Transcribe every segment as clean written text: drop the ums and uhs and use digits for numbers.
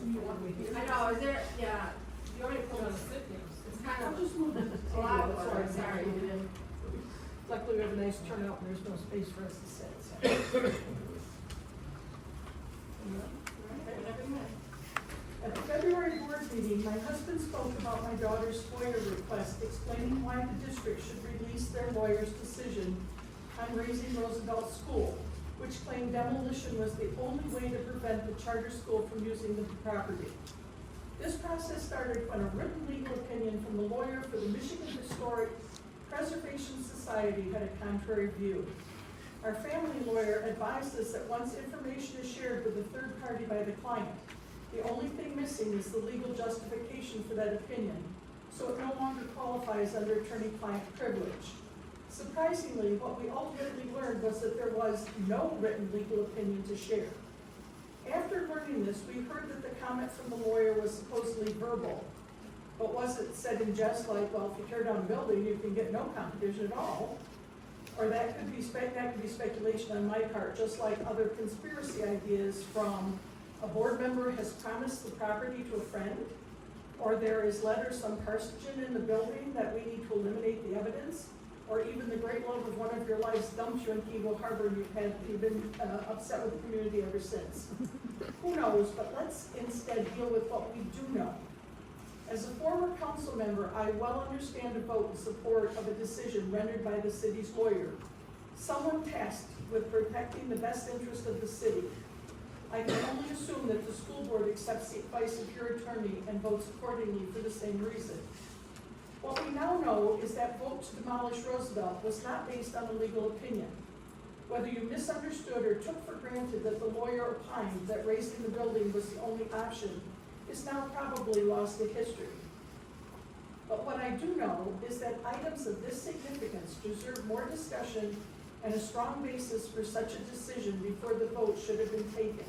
You want me here? I know, is there, yeah, you already put on the sickness. It's kind I'll of just move it. a lot of work, sorry. Luckily, we have a nice turnout, and there's no space for us to sit, so. At the February board meeting, my husband spoke about my daughter's FOIA request, explaining why the district should release their lawyer's decision on raising Roosevelt School, which claimed demolition was the only way to prevent the charter school from using the property. This process started when a written legal opinion from the lawyer for the Michigan Historic Preservation Society had a contrary view. Our family lawyer advised us that once information is shared with a third party by the client, the only thing missing is the legal justification for that opinion, so it no longer qualifies under attorney-client privilege. Surprisingly, what we ultimately learned was that there was no written legal opinion to share. After learning this, we heard that the comment from the lawyer was supposedly verbal, but was it said in jest like, well, if you tear down a building, you can get no competition at all? Or that could be speculation on my part, just like other conspiracy ideas from a board member has promised the property to a friend, or there is lead or some carcinogen in the building that we need to eliminate the evidence, or even the great love of one of your lives dumps you in Eagle Harbor and you've been upset with the community ever since. Who knows, but let's instead deal with what we do know. As a former council member, I well understand a vote in support of a decision rendered by the city's lawyer, someone tasked with protecting the best interest of the city. I can only assume that the school board accepts the advice of your attorney and votes accordingly for the same reason. What we now know is that vote to demolish Roosevelt was not based on a legal opinion. Whether you misunderstood or took for granted that the lawyer opined that raising the building was the only option is now probably lost to history. But what I do know is that items of this significance deserve more discussion and a strong basis for such a decision before the vote should have been taken.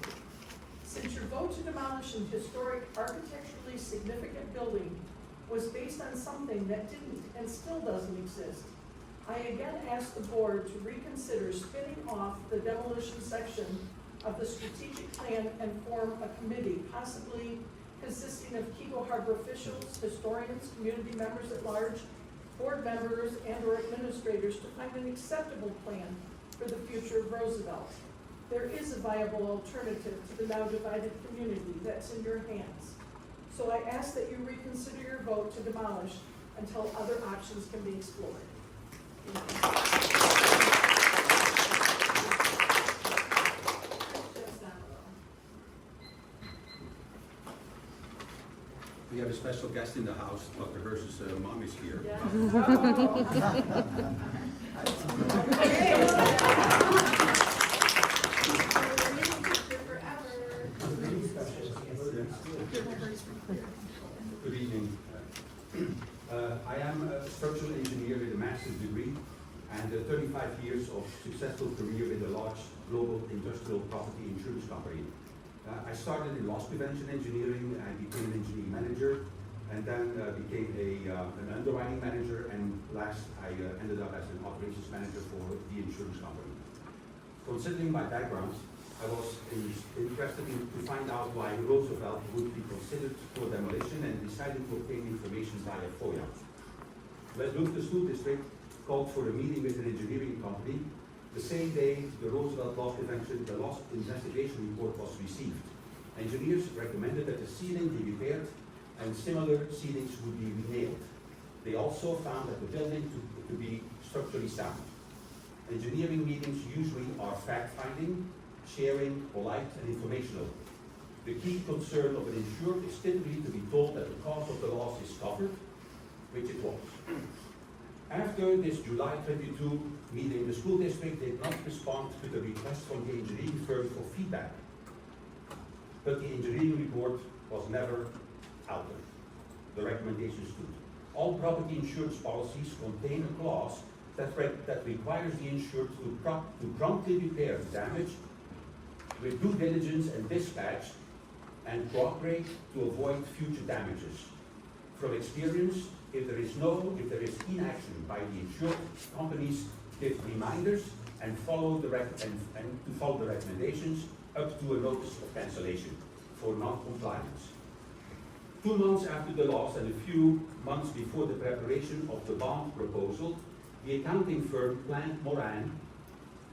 Since your vote to demolish an historic, architecturally significant building was based on something that didn't and still doesn't exist, I again ask the board to reconsider spinning off the demolition section of the strategic plan and form a committee, possibly consisting of Keego Harbor officials, historians, community members at large, board members, and or administrators to find an acceptable plan for the future of Roosevelt. There is a viable alternative to the now divided community that's in your hands. So I ask that you reconsider your vote to demolish until other options can be explored. We have a special guest in the house. Dr. Hirsch's mom is here. Yeah. Good evening. I am a structural engineer with a master's degree and 35 years of successful career with a large global industrial property insurance company. I started in loss prevention engineering. I became an engineering manager, and then became an underwriting manager, and last I ended up as an operations manager for the insurance company. Considering my background, I was interested to find out why Roosevelt would be considered for demolition and decided to obtain information via FOIA. West Bloomfield School District called for a meeting with an engineering company. The same day the Roosevelt loss investigation report was received. Engineers recommended that the ceiling be repaired and similar ceilings would be renailed. They also found that the building to be structurally sound. Engineering meetings usually are fact-finding, sharing, polite, and informational. The key concern of an insured is typically to be told that the cost of the loss is covered, which it was. After this July 22 meeting, the school district did not respond to the request from the engineering firm for feedback. But the engineering report was never altered. The recommendation stood. All property insurance policies contain a clause that requires the insured to promptly repair damage with due diligence and dispatch and cooperate to avoid future damages. From experience, if there is inaction by the insured, companies give reminders and follow the recommendations up to a notice of cancellation. for non-compliance. 2 months after the loss and a few months before the preparation of the bond proposal, the accounting firm Plant Moran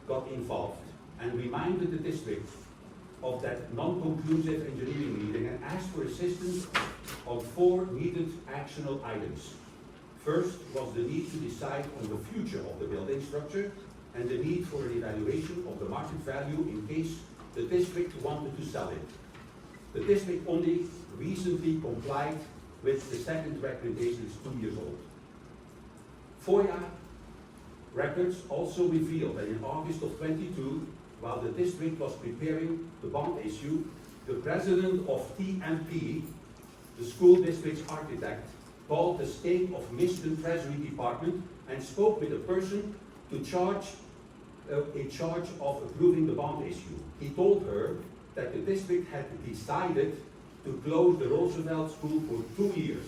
got involved and reminded the district of that non-conclusive engineering meeting and asked for assistance on 4 needed actionable items. First was the need to decide on the future of the building structure and the need for an evaluation of the market value in case the district wanted to sell it. The district only recently complied with the second recommendation, is 2 years old. FOIA records also reveal that in August of 22, while the district was preparing the bond issue, the president of TMP, the school district's architect, called the State of Michigan Treasury Department and spoke with a person in charge of approving the bond issue. He told her that the district had decided to close the Roosevelt School for 2 years,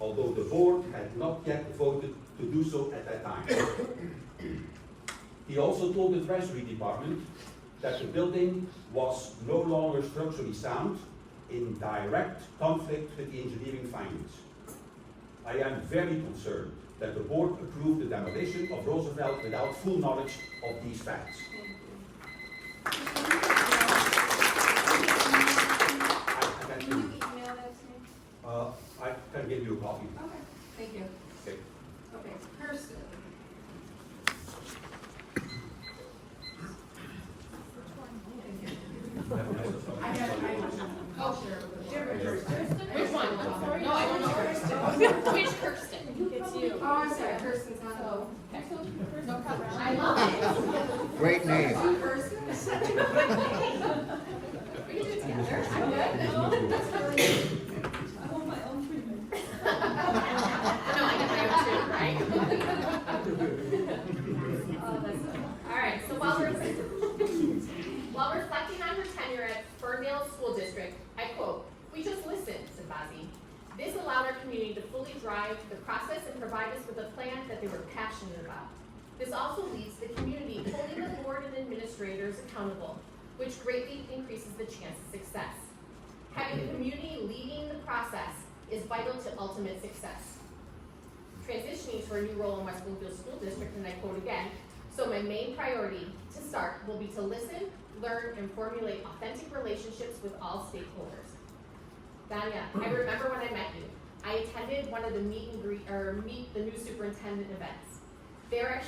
although the board had not yet voted to do so at that time. He also told the Treasury Department that the building was no longer structurally sound, in direct conflict with the engineering findings. I am very concerned that the board approved the demolition of Roosevelt without full knowledge of these facts. Can you email that to me? I can give you a copy. Okay, thank you. Okay. Okay, Kirsten. Oh, sure. Which one? I'm sorry. No, I don't know. Which Kirsten? It's you. Oh, I'm sorry, Kirsten's not. So, No problem. I love it. Great name. Kirsten is such a good name. We can do it together. I'm good. That's really good. I want my own treatment. No, I get my own too, right? Oh, that's good. All right, so while reflecting on her tenure at Ferndale School District, I quote, "We just listened," said Bozzi. "This allowed our community to fully drive the process and provide us with a plan that they were passionate about. This also leads the community holding the board and administrators accountable, which greatly increases the chance of success. Having the community leading the process is vital to ultimate success." Transitioning to a new role in West Bloomfield School District, and I quote again, "So my main priority to start will be to listen, learn, and formulate authentic relationships with all stakeholders." Danya, I remember when I met you. I attended one of the meet the new superintendent events. There I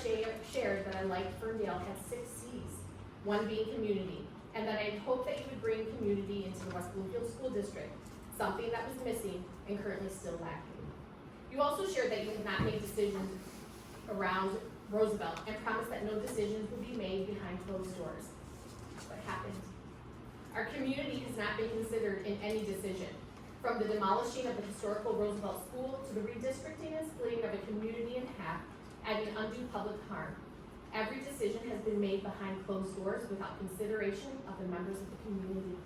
shared that I liked Ferndale had 6 C's, one being community, and that I hoped that you would bring community into the West Bloomfield School District, something that was missing and currently still lacking. You also shared that you had not made decisions around Roosevelt and promised that no decisions would be made behind closed doors. What happened? Our community has not been considered in any decision, from the demolishing of the historical Roosevelt School to the redistricting and splitting of a community in half, adding undue public harm. Every decision has been made behind closed doors without consideration of the members of the community.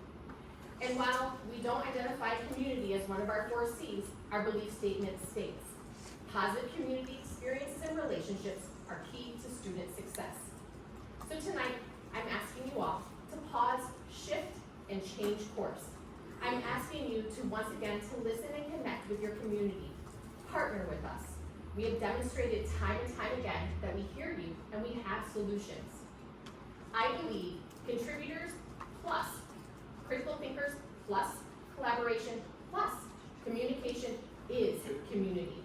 And while we don't identify community as one of our 4 C's, our belief statement states, "Positive community experiences and relationships are key to student success." So tonight, I'm asking you all to pause, shift, and change course. I'm asking you to once again to listen and connect with your community. Partner with us. We have demonstrated time and time again that we hear you and we have solutions. I believe contributors plus critical thinkers plus collaboration plus communication is community.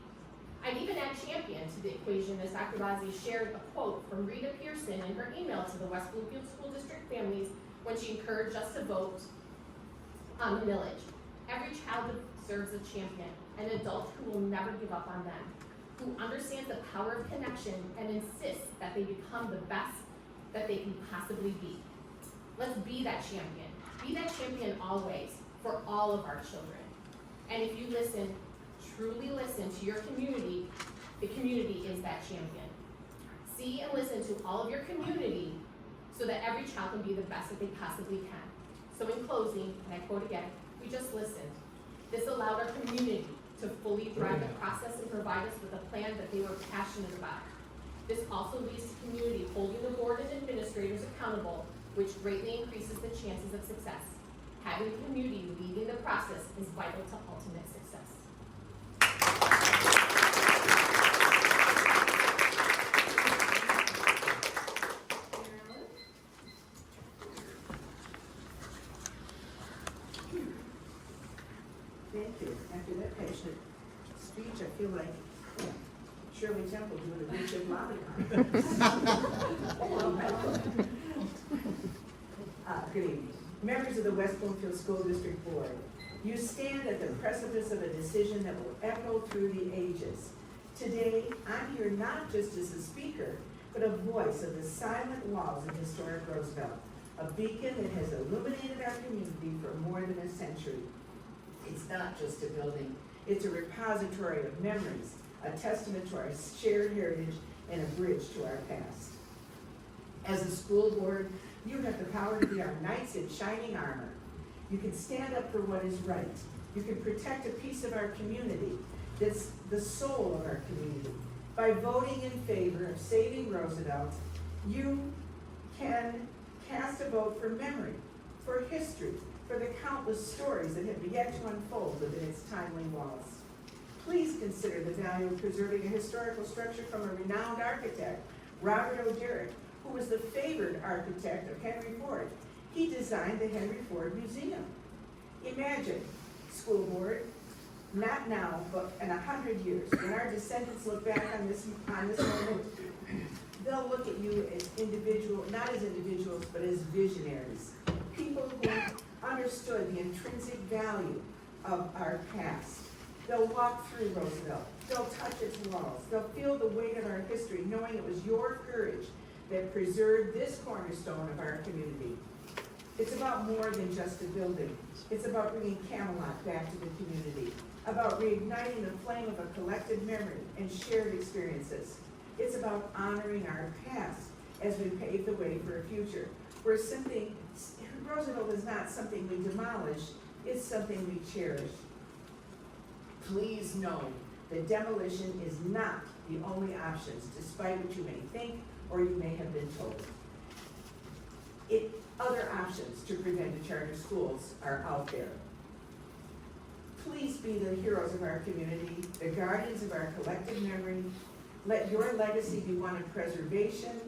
I'd even add champion to the equation as Dr. Bozzi shared a quote from Rita Pearson in her email to the West Bloomfield School District families when she encouraged us to vote on the millage. "Every child deserves a champion, an adult who will never give up on them, who understands the power of connection and insists that they become the best that they can possibly be." Let's be that champion. Be that champion always for all of our children. And if you listen, truly listen to your community, the community is that champion. See and listen to all of your community so that every child can be the best that they possibly can. So in closing, and I quote again, "We just listened. This allowed our community to fully drive the process and provide us with a plan that they were passionate about. This also leads to community holding the board and administrators accountable, which greatly increases the chances of success. Having the community lead process is vital to ultimate success. Thank you. After that passionate speech, I feel like Shirley Temple doing a Richard lollipop. Good evening. Members of the West Bloomfield School District Board, you stand at the precipice of a decision that will echo through the ages. Today, I'm here not just as a speaker, but a voice of the silent walls of historic Roosevelt, a beacon that has illuminated our community for more than a century. It's not just a building, it's a repository of memories, a testament to our shared heritage, and a bridge to our past. As a school board, you have the power to be our knights in shining armor. You can stand up for what is right. You can protect a piece of our community that's the soul of our community. By voting in favor of saving Roosevelt, you can cast a vote for memory, for history, for the countless stories that have yet to unfold within its timely walls. Please consider the value of preserving a historical structure from a renowned architect, Robert O'Derrick, who was the favored architect of Henry Ford. He designed the Henry Ford Museum. Imagine, school board, not now, but in 100 years, when our descendants look back on this moment, they'll look at you as not as individuals, but as visionaries. People who understood the intrinsic value of our past. They'll walk through Roosevelt. They'll touch its walls. They'll feel the weight of our history, knowing it was your courage that preserved this cornerstone of our community. It's about more than just a building. It's about bringing Camelot back to the community, about reigniting the flame of a collective memory and shared experiences. It's about honoring our past as we pave the way for a future where Roosevelt is not something we demolish, it's something we cherish. Please know that demolition is not the only option, despite what you may think or you may have been told. Other options to prevent the charter schools are out there. Please be the heroes of our community, the guardians of our collective memory. Let your legacy be one of preservation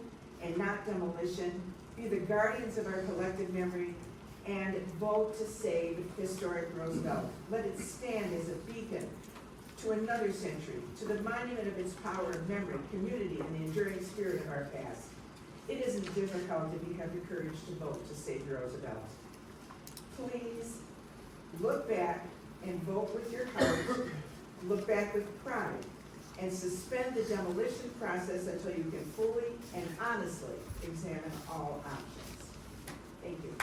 and not demolition. Be the guardians of our collective memory and vote to save historic Roosevelt. Let it stand as a beacon to another century, to the monument of its power of memory, community, and the enduring spirit of our past. It isn't difficult if you have the courage to vote to save Roosevelt. Please look back and vote with your heart. Look back with pride and suspend the demolition process until you can fully and honestly examine all options. Thank you.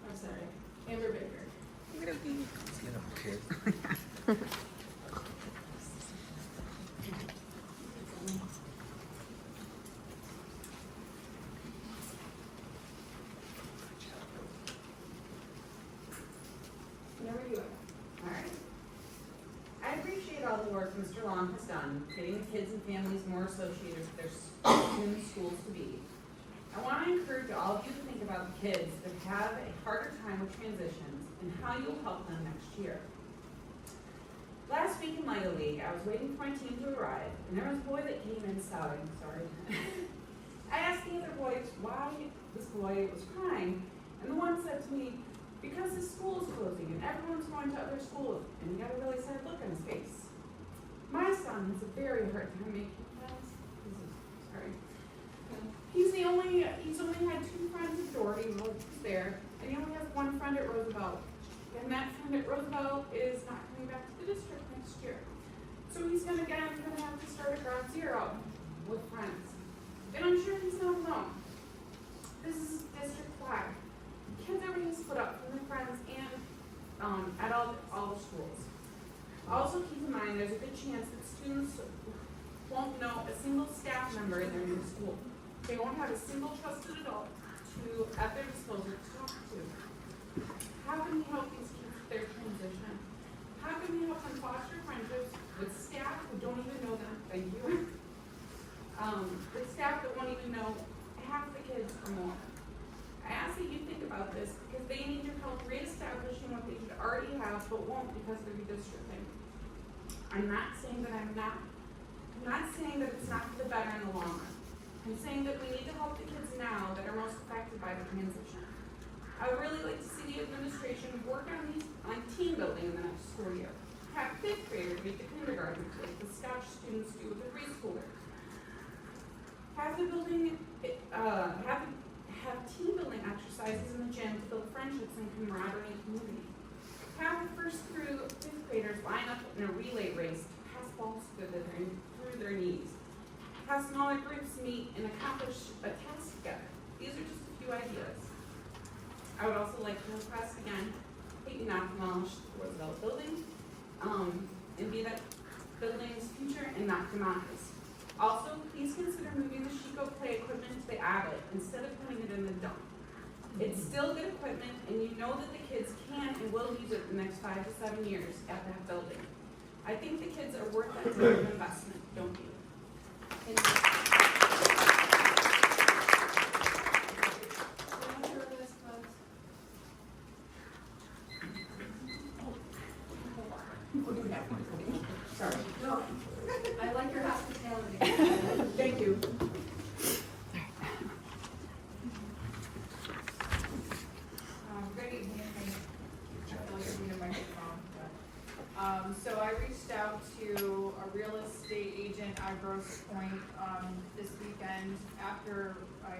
I'm sorry. Amber Baker. Whenever you are. All right. I appreciate all the work Mr. Long has done, getting the kids and families more associated with their soon schools to be. I want to encourage all of you to think about the kids that have a harder time with transitions and how you'll help them next year. Last week in Little League, I was waiting for my team to arrive, and there was a boy that came in shouting, sorry. I asked the other boys why this boy was crying, and the one said to me, because his school is closing and everyone's going to other schools, and he got a really sad look on his face. My son has a very hard time making friends. Sorry. He's only had 2 friends at Doherty while he was there, and he only has 1 friend at Roosevelt. And that friend at Roosevelt is not coming back to the district next year. So he's gonna have to start at ground zero with friends. And I'm sure he's not alone. This is district flag. Kids are being split up from their friends and at all the schools. Also keep in mind there's a good chance that students won't know a single staff member in their new school. They won't have a single trusted adult at their disposal to talk to. How can we help these kids with their transition? How can we help them foster friendships with staff who don't even know them? Thank you. redistricting. I'm not saying that I'm not saying that it's not for the better in the long run. I'm saying that we need to help the kids now that are most affected by the transition. I would really like to see the administration work on team building in the next school year. Have fifth graders meet the kindergartners like the Scotch students do with the preschoolers. Have the building, have team building exercises in the gym to build friendships and camaraderie and community. Have the first through fifth graders line up in a relay race to pass balls through their knees. Have smaller groups meet and accomplish a task together. These are just a few ideas. I would also like to request again, that you not demolish the Roosevelt building, and be that building's future and not demise. Also, please consider moving the Chico play equipment to the Abbott instead of putting it in the dump. It's still good equipment, and you know that the kids can and will use it the next 5 to 7 years at that building. I think the kids are worth that type of investment, don't you? Thank you. Sorry. No, I like your hospitality. Thank you. Good evening. I feel like I'm in a microphone, but, so I reached out to a real estate agent at Grosse Point, this weekend after I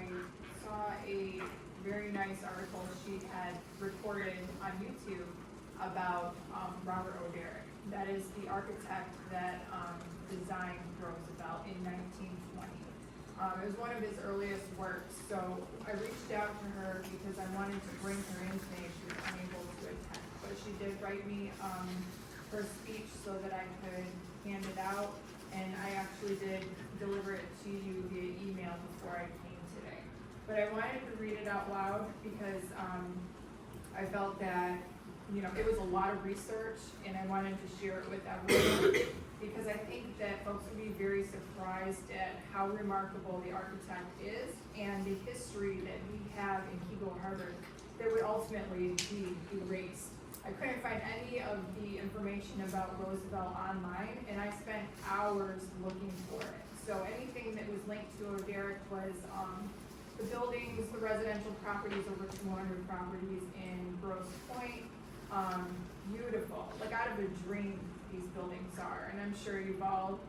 saw a very nice article she had recorded on YouTube about, Robert O'Derrick. That is the architect that, designed Roosevelt in 1920. It was one of his earliest works, so I reached out to her because I wanted to bring her in today. She was unable to attend, but she did write me her speech so that I could hand it out, and I actually did deliver it to you via email before I came today. But I wanted to read it out loud because I felt that, you know, it was a lot of research, and I wanted to share it with everyone because I think that folks would be very surprised at how remarkable the architect is and the history that we have in Keble Harbor that would ultimately be erased. I couldn't find any of the information about Roosevelt online, and I spent hours looking for it. So anything that was linked to O'Derrick was the buildings, the residential properties, over 200 properties in Grosse Point. Beautiful, like out of a dream these buildings are, and I'm sure you've all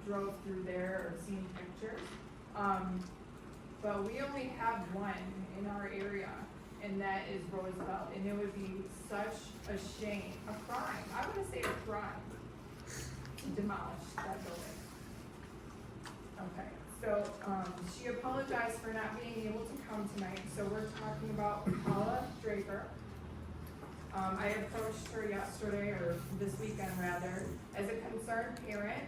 drove through there or seen pictures. But we only have one in our area, and that is Roosevelt, and it would be such a shame, a crime, I want to say a crime, to demolish that building. Okay, so she apologized for not being able to come tonight, so we're talking about Paula Draper. I approached her yesterday, or this weekend rather, as a concerned parent,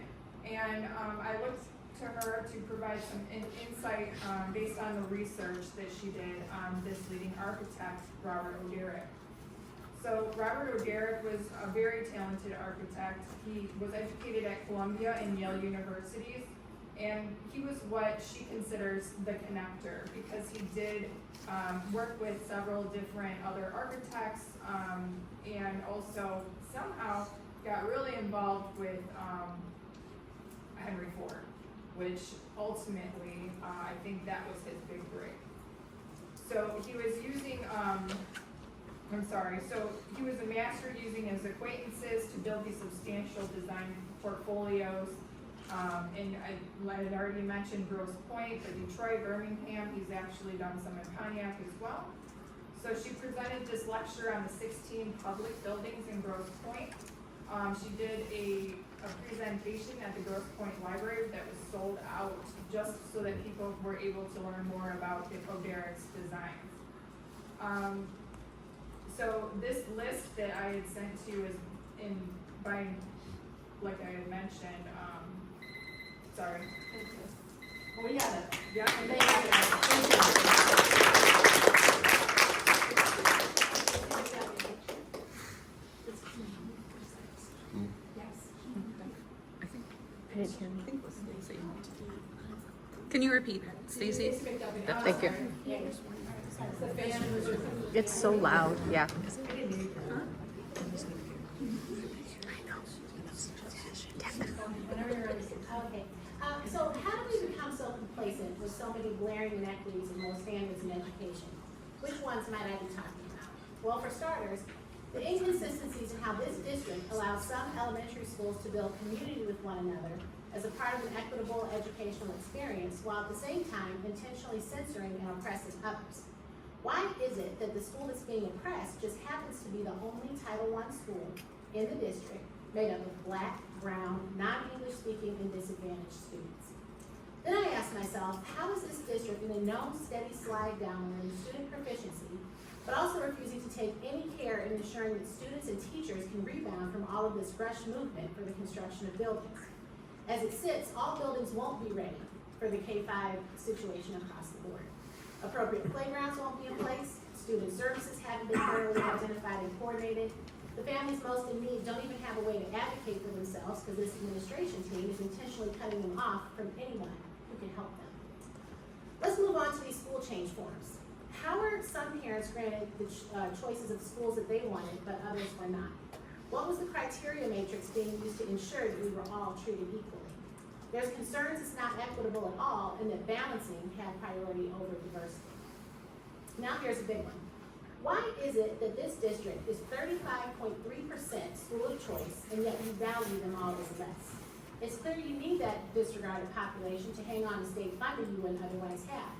and I looked to her to provide some insight based on the research that she did on this leading architect, Robert O'Derrick. So Robert O'Derrick was a very talented architect. He was educated at Columbia and Yale universities, and he was what she considers the connector because he did work with several different other architects and also somehow got really involved with Henry Ford, which ultimately I think that was his big break. So he was using, he was a master using his acquaintances to build these substantial design portfolios. And I had already mentioned Grosse Point, but Detroit, Birmingham, he's actually done some in Pontiac as well. So she presented this lecture on the 16 public buildings in Grosse Point. She did a presentation at the Grosse Point Library that was sold out just so that people were able to learn more about O'Derrick's designs. So this list that I had sent to you is by, like I had mentioned, sorry. Oh, we got it. Yeah. Can you repeat, Stacy? Thank you. It's so loud, yeah. so many glaring inequities and low standards in education. Which ones might I be talking about? Well, for starters, the inconsistencies in how this district allows some elementary schools to build community with one another as a part of an equitable educational experience, while at the same time intentionally censoring and oppressing others. Why is it that the school that's being oppressed just happens to be the only Title I school in the district made up of Black, brown, non-English speaking, and disadvantaged students? Then I asked myself, how is this district in a known steady slide downward in student proficiency, but also refusing to take any care in ensuring that students and teachers can rebound from all of this rush movement for the construction of buildings? As it sits, all buildings won't be ready for the K-5 situation across the board. Appropriate playgrounds won't be in place, student services haven't been thoroughly identified and coordinated, the families most in need don't even have a way to advocate for themselves because this administration team is intentionally cutting them off from anyone who can help them. Let's move on to these school change forms. How were some parents granted the choices of schools that they wanted, but others were not? What was the criteria matrix being used to ensure that we were all treated equally? There's concerns it's not equitable at all and that balancing had priority over diversity. Now here's a big one. Why is it that this district is 35.3% school of choice and yet you value them all as less? It's clear you need that disregarded population to hang on to state funding you wouldn't otherwise have.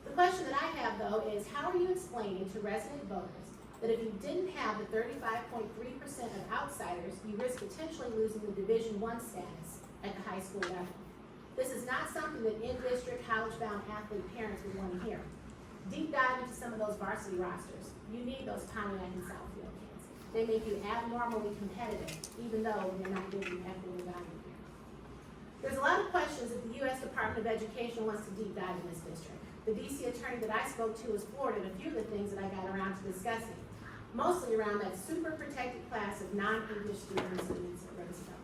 The question that I have though is how are you explaining to resident voters that if you didn't have the 35.3% of outsiders, you risk potentially losing the Division I status at the high school level? This is not something that in-district, college-bound athlete parents would want to hear. Deep dive into some of those varsity rosters. You need those Pontiac and Southfield kids. They make you abnormally competitive, even though they're not giving you equitable value here. There's a lot of questions that the U.S. Department of Education wants to deep dive in this district. The D.C. attorney that I spoke to was forwarded a few of the things that I got around to discussing, mostly around that super protected class of non-English students at Roosevelt.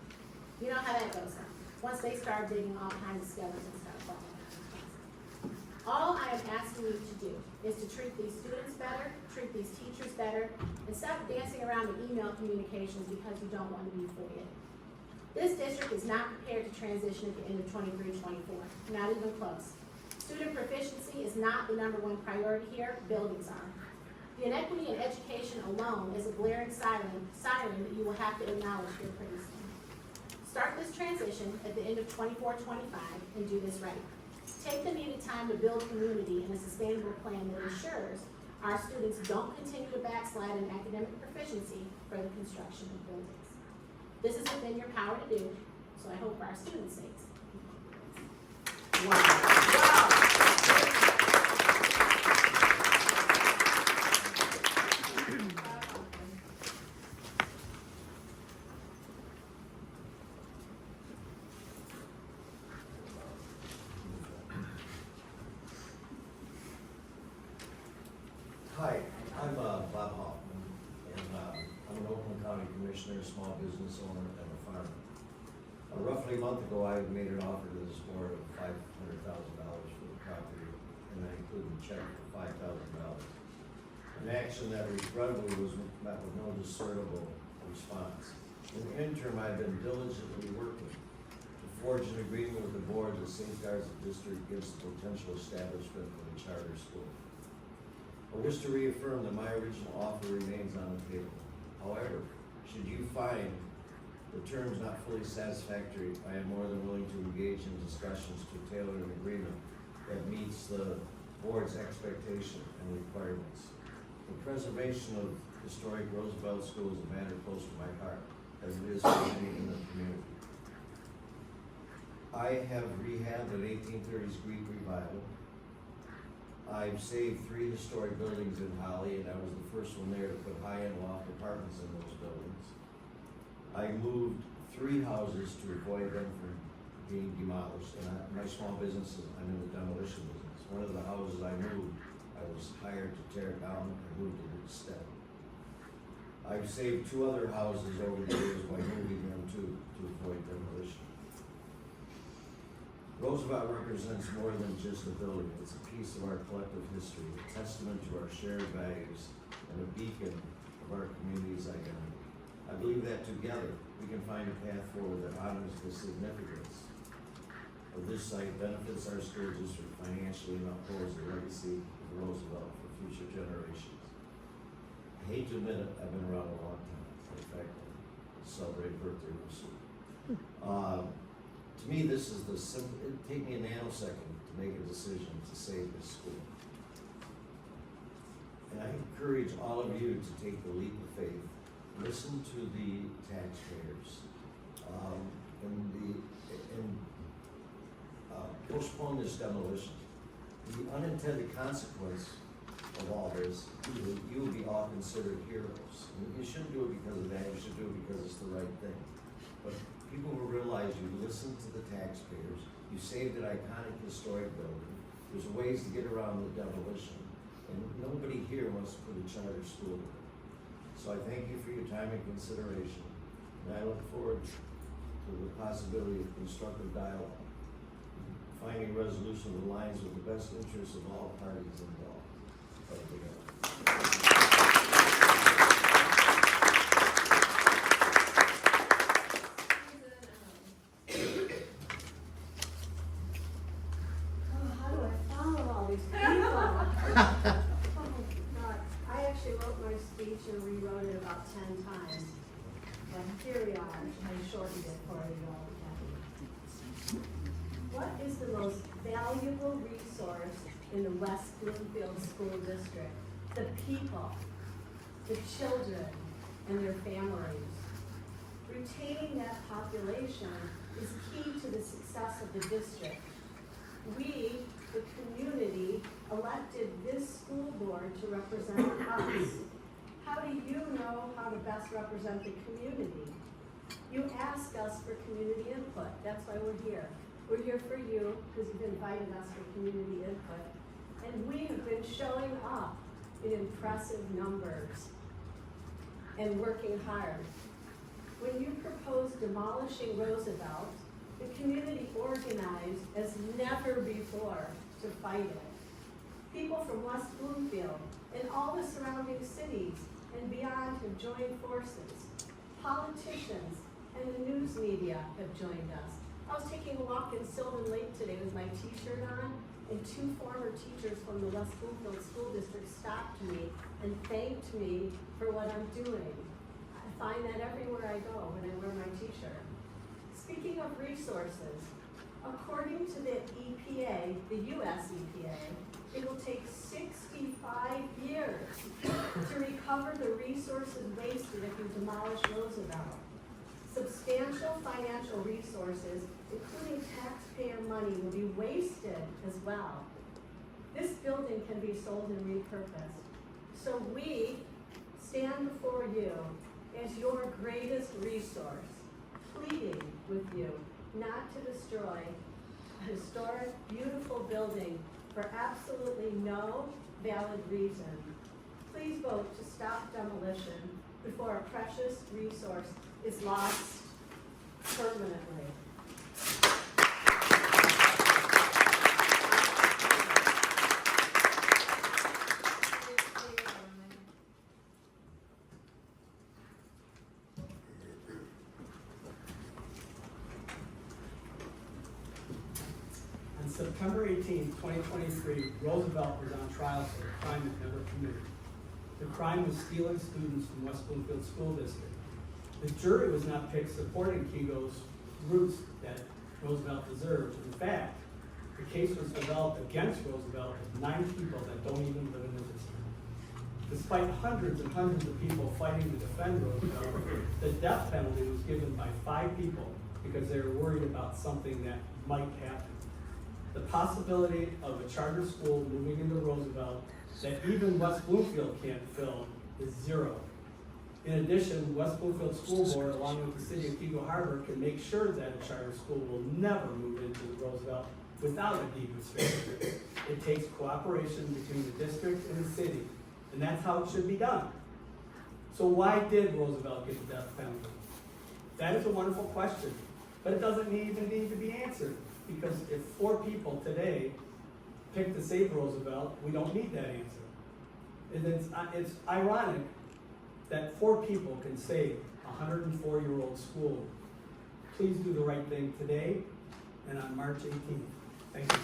You know how that goes on. Once they start digging all kinds of skeletons start falling out of the closet. All I am asking you to do is to treat these students better, treat these teachers better, and stop dancing around the email communications because you don't want to be foiled. This district is not prepared to transition at the end of 23-24, not even close. Student proficiency is not the #1 priority here, buildings are. The inequity in education alone is a glaring siren that you will have to acknowledge here pretty soon. Start this transition at the end of 24-25 and do this right. Take the needed time to build community and a sustainable plan that ensures our students don't continue to backslide in academic proficiency for the construction of buildings. This is within your power to do, so I hope for our students' sakes. Hi, I'm Bob Hoffman, and I'm an Oakland County Commissioner, small business owner, and a farmer. Roughly a month ago, I made an offer to this board of $500,000 for the property, and I included a check for $5,000. An action that regrettably was met with no discernible response. In the interim, I've been diligently working to forge an agreement with the board that safeguards the district against the potential establishment of a charter school. I wish to reaffirm that my original offer remains on the table. However, should you find the terms not fully satisfactory, I am more than willing to engage in discussions to tailor an agreement that meets the board's expectation and requirements. The preservation of historic Roosevelt School is a matter close to my heart, as it is for many in the community. I have rehabbed an 1830s Greek revival. I've saved 3 historic buildings in Holly, and I was the first one there to put high-end loft apartments in those buildings. I moved 3 houses to avoid them from being demolished, and my small business I'm in the demolition business. One of the houses I moved, I was hired to tear it down and moved it instead. I've saved 2 other houses over the years by moving them to avoid demolition. Roosevelt represents more than just a building. It's a piece of our collective history, a testament to our shared values, and a beacon of our community's identity. I believe that together we can find a path forward that honors the significance of this site benefits our school district financially and upholds the legacy of Roosevelt for future generations. I hate to admit it, I've been around a long time. In fact, I celebrate birthday real soon. To me, this is the simple, it'd take me a nanosecond to make a decision to save this school. And I encourage all of you to take the leap of faith, listen to the taxpayers, and postpone this demolition. The unintended consequence of all this, you will be all considered heroes. And you shouldn't do it because of that, you should do it because it's the right thing. But people will realize you listened to the taxpayers, you saved an iconic historic building, there's ways to get around the demolition, and nobody here wants to put a charter school in. So I thank you for your time and consideration, and I look forward to the possibility of constructive dialogue, finding a resolution that aligns with the best interests of all parties involved. Thank you. How do I follow all these people? Oh, God. I actually wrote my speech and rewrote it about 10 times. But here we are, I shortened it for you all. What is the most valuable resource in the West Bloomfield School District? The people, the children, and their families. Retaining that population is key to the success of the district. We, the community, elected this school board to represent us. How do you know how to best represent the community? You ask us for community input. That's why we're here. We're here for you because you've invited us for community input. And we have been showing up in impressive numbers and working hard. When you proposed demolishing Roosevelt, the community organized as never before to fight it. People from West Bloomfield and all the surrounding cities and beyond have joined forces. Politicians and the news media have joined us. I was taking a walk in Sylvan Lake today with my t-shirt on, and 2 former teachers from the West Bloomfield School District stopped me and thanked me for what I'm doing. I find that everywhere I go when I wear my t-shirt. Speaking of resources, according to the EPA, the US EPA, it will take 65 years to recover the resources wasted if you demolish Roosevelt. Substantial financial resources, including taxpayer money, will be wasted as well. This building can be sold and repurposed. So we stand before you as your greatest resource, pleading with you not to destroy a historic, beautiful building for absolutely no valid reason. Please vote to stop demolition before a precious resource is lost permanently. On September 18, 2023, Roosevelt was on trial for a crime it never committed. The crime was stealing students from West Bloomfield School District. The jury was not picked supporting Kego's roots that Roosevelt deserved. In fact, the case was developed against Roosevelt with 9 people that don't even live in the district. Despite hundreds and hundreds of people fighting to defend Roosevelt, the death penalty was given by 5 people because they were worried about something that might happen. The possibility of a charter school moving into Roosevelt that even West Bloomfield can't fill is 0. In addition, West Bloomfield School Board, along with the City of Kego Harbor, can make sure that a charter school will never move into Roosevelt without a deed restriction. It takes cooperation between the district and the city, and that's how it should be done. So why did Roosevelt get the death penalty? That is a wonderful question, but it doesn't even need to be answered, because if 4 people today pick to save Roosevelt, we don't need that answer. And it's ironic that 4 people can save a 104-year-old school. Please do the right thing today and on March 18th. Thank you.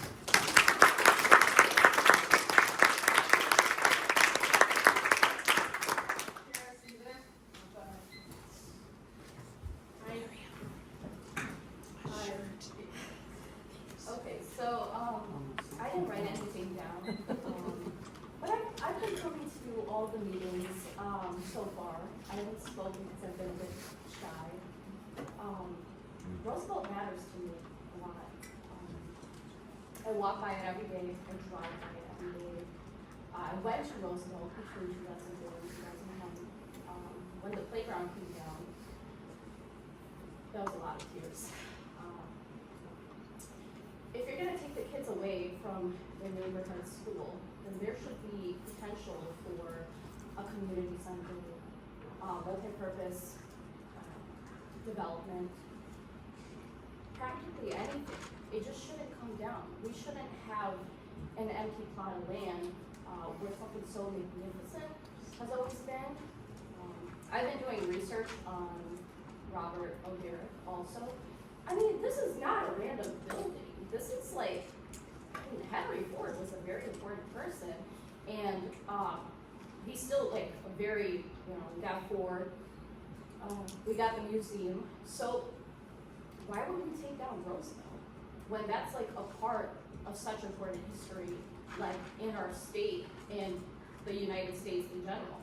Okay, so, I didn't write anything down, but I've been coming to all the meetings, so far. I haven't spoken because I've been a bit shy. Roosevelt matters to me a lot. I walk by it every day, I drive by it every day. I went to Roosevelt between 2004 and 2010, when the playground came down. That was a lot of tears. If you're gonna take the kids away from their neighborhood school, then there should be potential for a community center, multi-purpose development, practically anything. It just shouldn't come down. We shouldn't have an empty plot of land where something so magnificent has always been. I've been doing research on Robert O'Gara also. I mean, this is not a random building. This is like, I mean, Henry Ford was a very important person, and he's still like a very, we got Ford, we got the museum. So why would we take down Roosevelt when that's like a part of such important history, like in our state and the United States in general?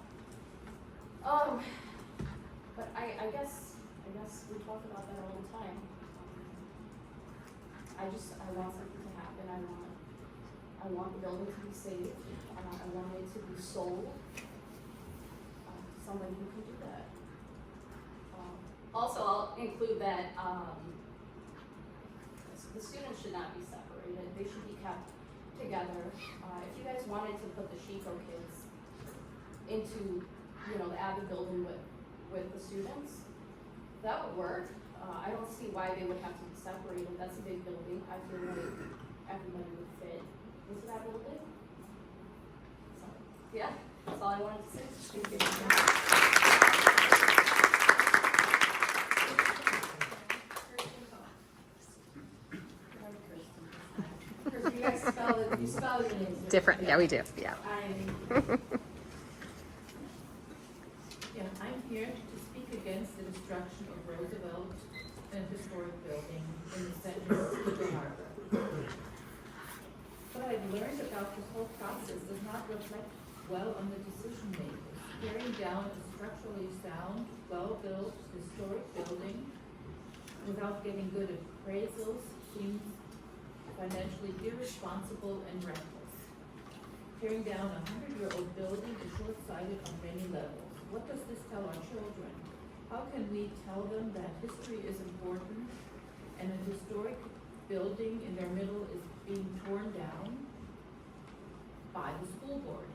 But I guess we talk about that all the time. I want something to happen. I want the building to be saved. I want it to be sold to somebody who can do that. Also, I'll include that the students should not be separated. They should be kept together. If you guys wanted to put the Chico kids into, the Abbott building with the students, that would work. I don't see why they would have to be separated. That's a big building. I feel like everybody would fit into that building. So, yeah, that's all I wanted to say. Thank you. You guys spell your names Different, yeah, we do, yeah. Yeah, I'm here to speak against the destruction of Roosevelt, an historic building in the center of the harbor. What I've learned about this whole process does not reflect well on the decision makers. Tearing down a structurally sound, well-built, historic building without getting good appraisals seems financially irresponsible and reckless. Tearing down a 100-year-old building is short-sighted on many levels. What does this tell our children? How can we tell them that history is important and a historic building in their middle is being torn down by the school board?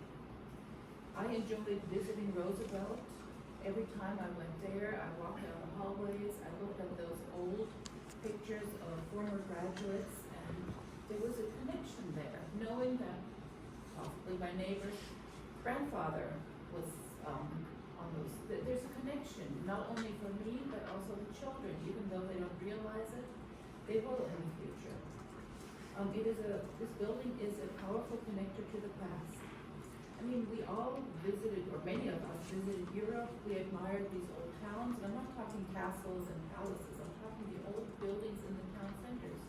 I enjoyed visiting Roosevelt. Every time I went there, I walked down the hallways, I looked at those old pictures of former graduates, and there was a connection there, knowing that possibly my neighbor's grandfather was on those. There's a connection, not only for me, but also the children, even though they don't realize it, they will in the future. This building is a powerful connector to the past. I mean, we all visited, or many of us visited Europe. We admired these old towns, and I'm not talking castles and palaces. I'm talking the old buildings in the town centers.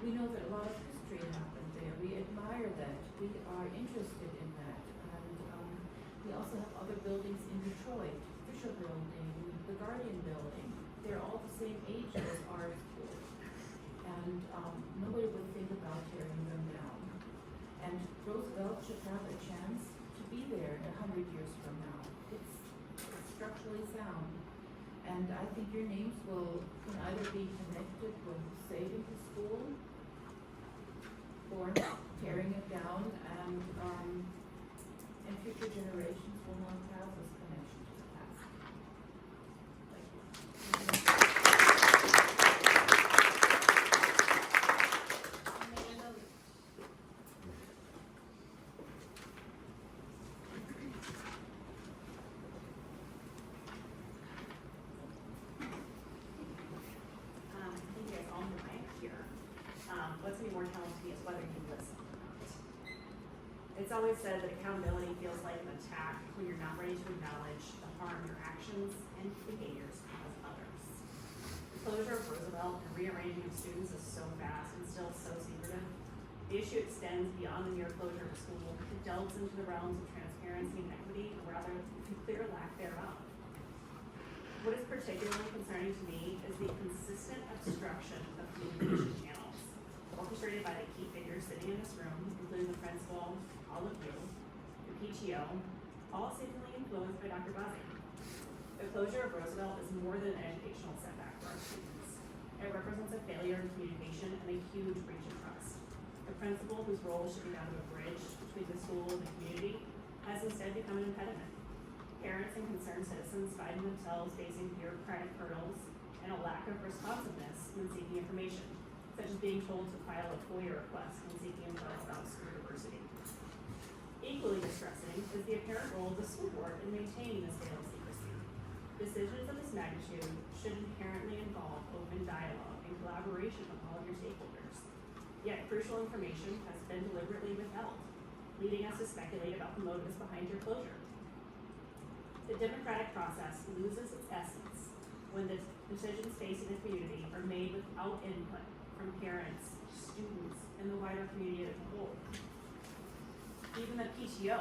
We know that a lot of history happened there. We admire that. We are interested in that. And we also have other buildings in Detroit, Fisher Building, the Guardian Building. They're all the same age as our school. And nobody would think about tearing them down. And Roosevelt should have a chance to be there 100 years from now. It's structurally sound. And I think your names can either be connected with saving the school or tearing it down, and future generations will not have this connection to the past. Thank you. I think you guys all know I am here. It's always said that accountability feels like an attack when you're not ready to acknowledge the harm your actions and behaviors cause others. The closure of Roosevelt and rearranging of students is so fast and still so secretive. The issue extends beyond the mere closure of a school. It delves into the realms of transparency and equity, or rather, the clear lack thereof. What is particularly concerning to me is the consistent obstruction of communication channels, orchestrated by the key figures sitting in this room, including the principal, all of you, the PTO, all seemingly influenced by Dr. Bozzi. The closure of Roosevelt is more than an educational setback for our students. It represents a failure in communication and a huge breach of trust. The principal, whose role should be that of a bridge between the school and the community, has instead become an impediment. Parents and concerned citizens find themselves facing bureaucratic hurdles and a lack of responsiveness when seeking information, such as being told to file a FOIA request when seeking info about school diversity. Equally distressing is the apparent role of the school board in maintaining this veil of secrecy. Decisions of this magnitude should inherently involve open dialogue and collaboration with all of your stakeholders. Yet crucial information has been deliberately withheld, leading us to speculate about the motives behind your closure. The democratic process loses its essence when the decisions facing the community are made without input from parents, students, and the wider community as a whole. Even the PTO,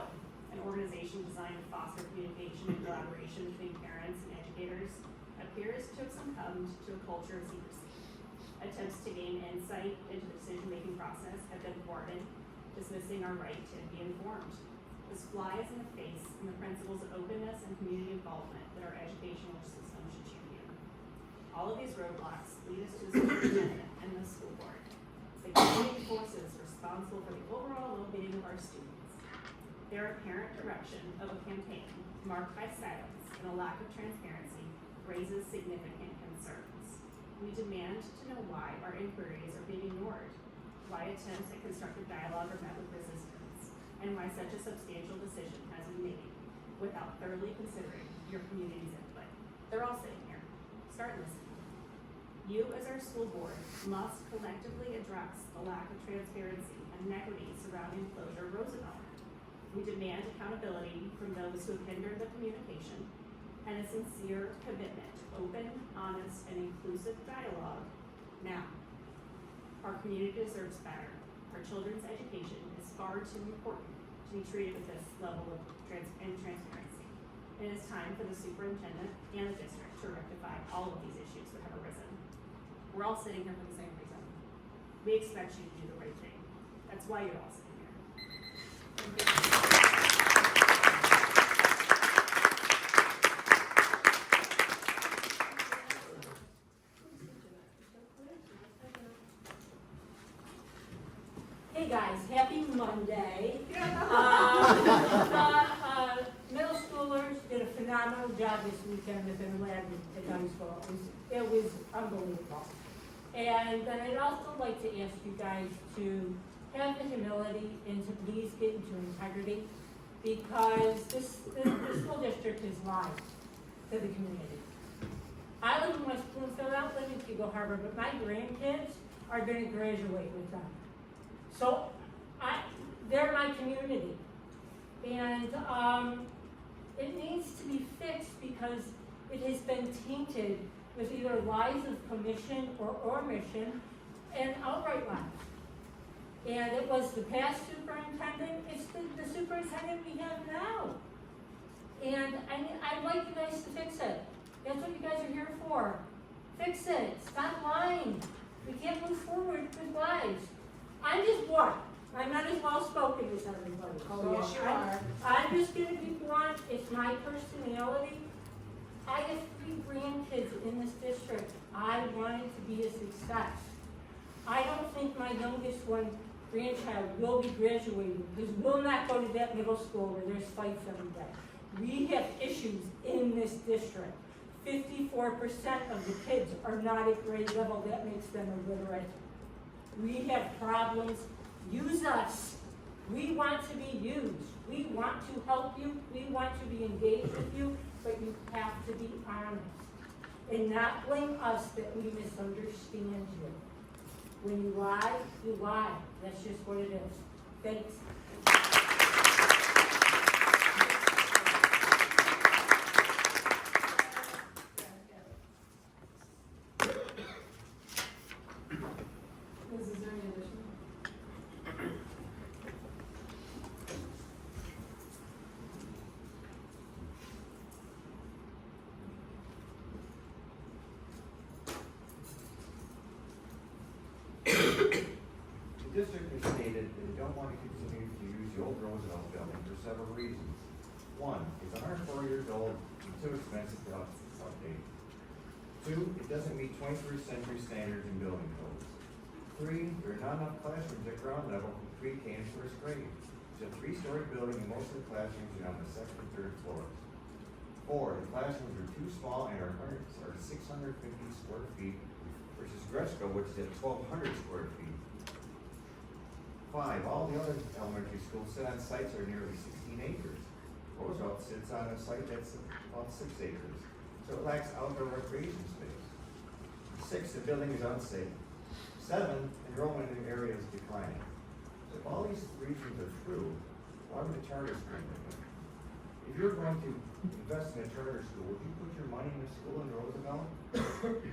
an organization designed to foster communication and collaboration between parents and educators, appears to have succumbed to a culture of secrecy. Attempts to gain insight into the decision-making process have been thwarted, dismissing our right to be informed. This flies in the face in the principles of openness and community involvement that our educational system should champion. All of these roadblocks lead us to the superintendent and the school board, the guiding forces responsible for the overall well-being of our students. Their apparent direction of a campaign marked by silence and a lack of transparency raises significant concerns. We demand to know why our inquiries are being ignored, why attempts at constructive dialogue are met with resistance, and why such a substantial decision has been made without thoroughly considering your community's input. They're all sitting here. Start listening. You, as our school board, must collectively address the lack of transparency and inequity surrounding the closure of Roosevelt. We demand accountability from those who have hindered the communication and a sincere commitment to open, honest, and inclusive dialogue now. Our community deserves better. Our children's education is far too important to be treated with this level of transparency. It is time for the superintendent and the district to rectify all of these issues that have arisen. We're all sitting here for the same reason. We expect you to do the right thing. That's why you're all sitting here. Hey guys, happy Monday. Middle schoolers did a phenomenal job this weekend with their lab at Dunsville. It was unbelievable. And then I'd also like to ask you guys to have the humility and to please get into integrity, because the school district is lying to the community. I live in West Bloomfield, I don't live in Hugo Harbor, but my grandkids are going to graduate with them. So they're my community. And it needs to be fixed because it has been tainted with either lies of commission or omission and outright lies. And it was the past superintendent, it's the superintendent we have now. And I'd like you guys to fix it. That's what you guys are here for. Fix it. Stop lying. We can't move forward with lies. I'm just blunt. I'm not as well spoken as everybody. Oh, yes, you are. I'm just going to be blunt. It's my personality. I have 3 grandkids in this district. I want it to be a success. I don't think my youngest grandchild will be graduating because we'll not go to that middle school where there's fights every day. We have issues in this district. 54% of the kids are not at grade level. That makes them illiterate. We have problems. Use us. We want to be used. We want to help you. We want to be engaged with you, but you have to be honest and not blame us that we misunderstand you. When you lie, you lie. That's just what it is. Thanks. the old Roosevelt building for several reasons. One, it's 104 years old and too expensive to update. Two, it doesn't meet 21st century standards in building codes. Three, there are not enough classrooms at ground level from pre-K and first grade. It's a 3-story building and most of the classrooms are on the second and third floors. Four, the classrooms are too small and are 650 square feet versus Gresco, which is at 1,200 square feet. Five, all the other elementary schools sit on sites that are nearly 16 acres. Roosevelt sits on a site that's about 6 acres, so it lacks outdoor recreation space. 6, the building is unsafe. 7, enrollment in the area is declining. So if all these reasons are true, why would a charter school make it? If you're going to invest in a charter school, would you put your money in a school in Roosevelt?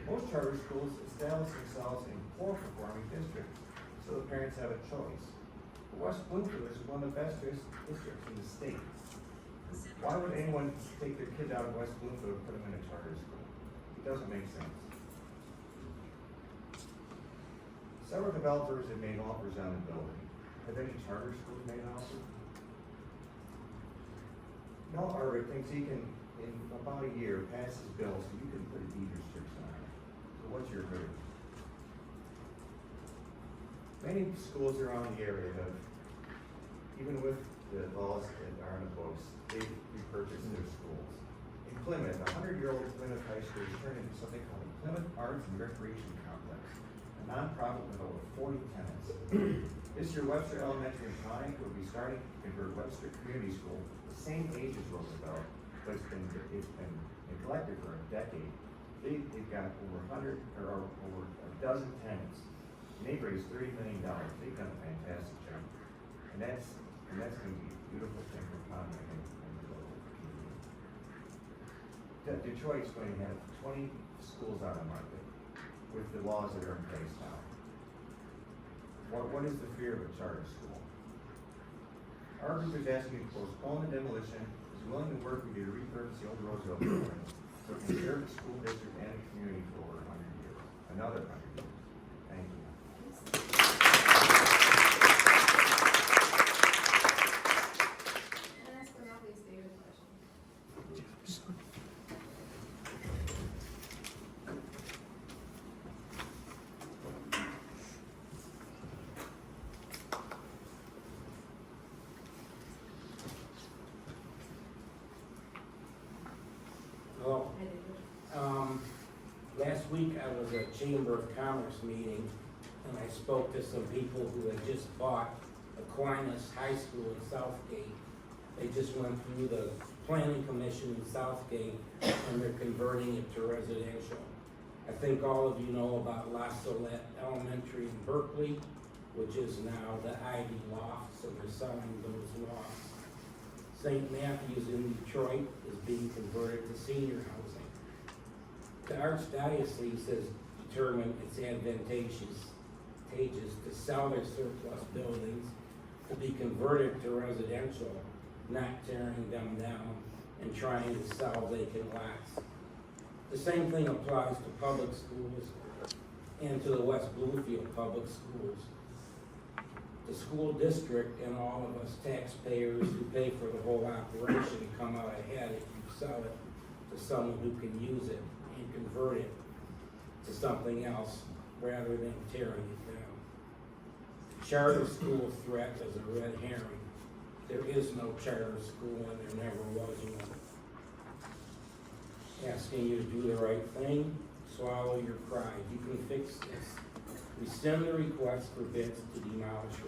Most charter schools establish themselves in poor performing districts, so the parents have a choice. But West Bloomfield is one of the best districts in the state. Why would anyone take their kid out of West Bloomfield and put them in a charter school? It doesn't make sense. Several developers have made offers on the building. Have any charter schools made an offer? No, Harvard thinks he can, in about a year, pass his bill so you can put a deed restriction on it. So what's your hurry? Many schools around the area have, even with the laws that are in the books, they've repurchased their schools. In Plymouth, a 100-year-old Plymouth High School is turned into something called the Plymouth Arts and Recreation Complex, a nonprofit with over 40 tenants. This year, Webster Elementary in Pine will be starting to convert Webster Community School, the same age as Roosevelt, but it's been neglected for a decade. They've got over a dozen tenants, and they've raised $30 million. They've done a fantastic job, and that's going to be a beautiful thing for Pine and the local community. Detroit's going to have 20 schools on the market with the laws that are in place now. What is the fear of a charter school? Our group is asking you to postpone the demolition, is willing to work with you to repurpose the old Roosevelt building so it can serve the school district and the community for over 100 years, another 100 years. Thank you. Last but not least, David question. Hello. Last week I was at Chamber of Commerce meeting and I spoke to some people who had just bought Aquinas High School in Southgate. They just went through the planning commission in Southgate and they're converting it to residential. I think all of you know about La Salette Elementary in Berkeley, which is now the Ivy Lofts, and they're selling those lofts. St. Matthew's in Detroit is being converted to senior housing. The Archdiocese has determined it's advantageous to sell their surplus buildings to be converted to residential, not tearing them down and trying to sell vacant lots. The same thing applies to public schools and to the West Bloomfield public schools. The school district and all of us taxpayers who pay for the whole operation come out ahead if you sell it to someone who can use it and convert it to something else rather than tearing it down. Charter school threat is a red herring. There is no charter school and there never was one. Asking you to do the right thing, swallow your pride. You can fix this. Rescind the request for bids to demolish